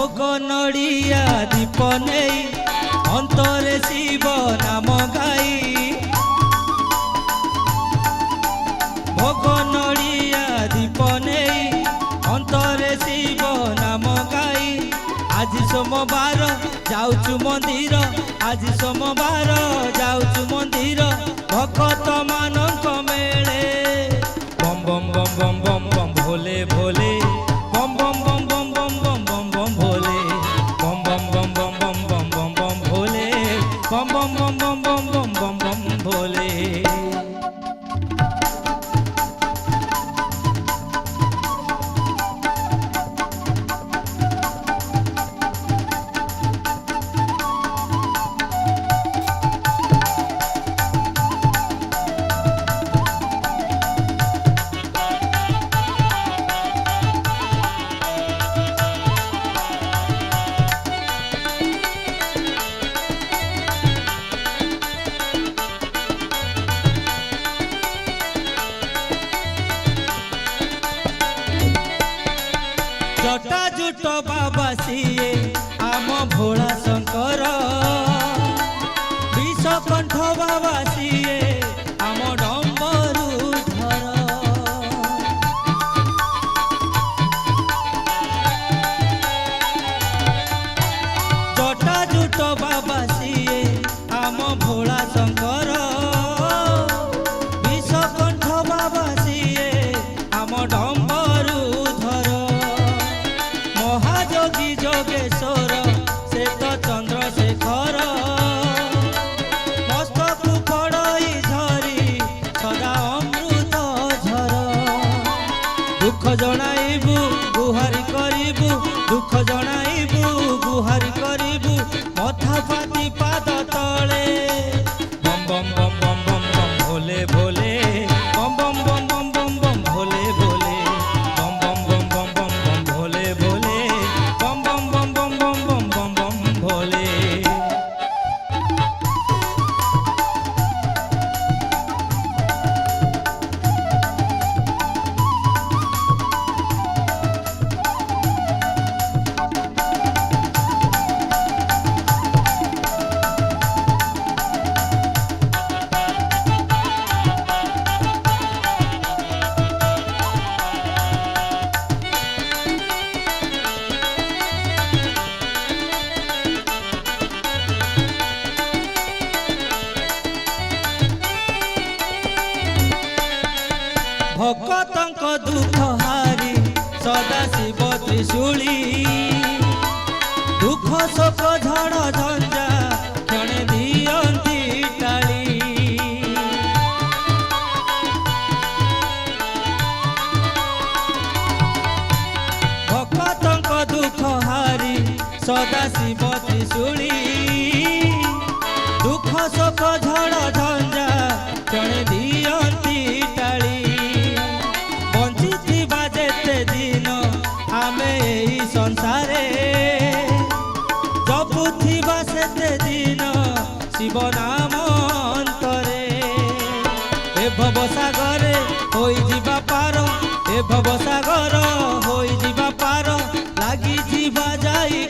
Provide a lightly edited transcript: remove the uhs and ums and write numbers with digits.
भोग नड़िया दीप नहीं अंतरे शिव नाम गाई भोग नड़िया दीप नहीं अंतरे शिव नाम गाई आज सोमवार जाऊचु मंदिर आज सोमवार जाऊचु मंदिर भक्त मानक मेले बम बम बम बम बम बम भोले भोले बम बम बम बम बम बम बम बम भोले बम बम बम बम बम बम बम बम भोले बम बम बम बम बम बम बम बम भोले। जटा जुट बाबा सीए आम भोला शंकर विषकंठ बाबा सीए आम डम्बरुधर जटा जुट बाबा सीए आम भोला शंकर विषकंठ बाबा सीए आम डम्बरुधर महायोगी जोगेश्वर से तो चंद्रशेखर मस्तक पड़ई झरी सदा अमृत झर दुख जणाइबु गुहारी करिबु दुख जणाइबु गुहारी करिबु मथा पाती पाद तले बम बम बम बम बम बम भोले भोले बम बम बम बम बम बम भोले भोले बम बम बम बम बम बम भोले भोले बम बम बम बम बम बम बम बम भोले। भक्तंक दुख हारी सदा शिव त्रिशूली दुख शोक झड़ झंझा क्षणे दियंती टाली भक्तंक दुख हारी सदा शिव त्रिशूली दुख शोक झड़ झंझा क्षणे दियंती टाली दिन आमे एही संसारे जपुथिबा सेते दिन शिव नाम अंतरे ए भवसागरे होई जीवा पार ए भवसागर होई जीवा पार लागी जीवा जाई